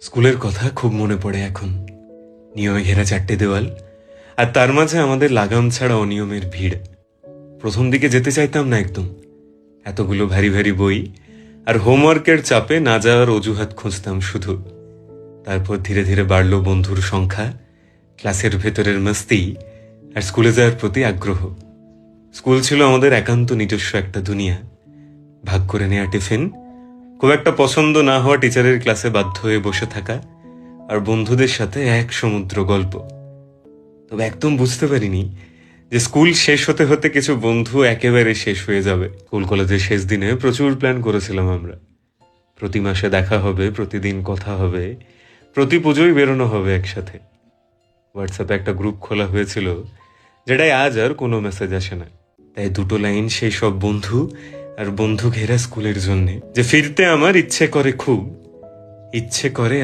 স্কুলের কথা খুব মনে পড়ে এখন। নিয়মে ঘেরা 4টে দেওয়াল, আর তার মাঝে আমাদের লাগাম ছাড়া অনিয়মের ভিড়। প্রথম দিকে যেতে চাইতাম না একদম। এতগুলো ভারী ভারী বই আর হোমওয়ার্কের চাপে না যাওয়ার অজুহাত খুঁজতাম শুধু। তারপর ধীরে ধীরে বাড়ল বন্ধুর সংখ্যা, ক্লাসের ভেতরের মস্তি আর স্কুলে যাওয়ার প্রতি আগ্রহ। স্কুল ছিল আমাদের একান্ত নিজস্ব একটা দুনিয়া। ভাগ করে নেওয়া টিফিন, খুব একটা পছন্দ না হওয়া টিচারের ক্লাসে বাধ্য হয়ে বসে থাকা, আর বন্ধুদের সাথে এক সমুদ্র গল্প। তবে একদম বুঝতে পারিনি যে স্কুল শেষ হতে হতে কিছু বন্ধু একেবারে শেষ হয়ে যাবে। স্কুল কলেজের শেষ দিনে প্রচুর প্ল্যান করেছিলাম আমরা। প্রতি মাসে দেখা হবে, প্রতিদিন কথা হবে, প্রতি পুজোয় বেরোনো হবে একসাথে। হোয়াটসঅ্যাপে একটা গ্রুপ খোলা হয়েছিল, যেটাই আজ আর কোনো মেসেজ আসে না। তাই 2টো লাইন সেই সব বন্ধু আর বন্ধু ঘেরা স্কুলের জন্যে, যে ফিরতে আমার ইচ্ছে করে, খুব ইচ্ছে করে।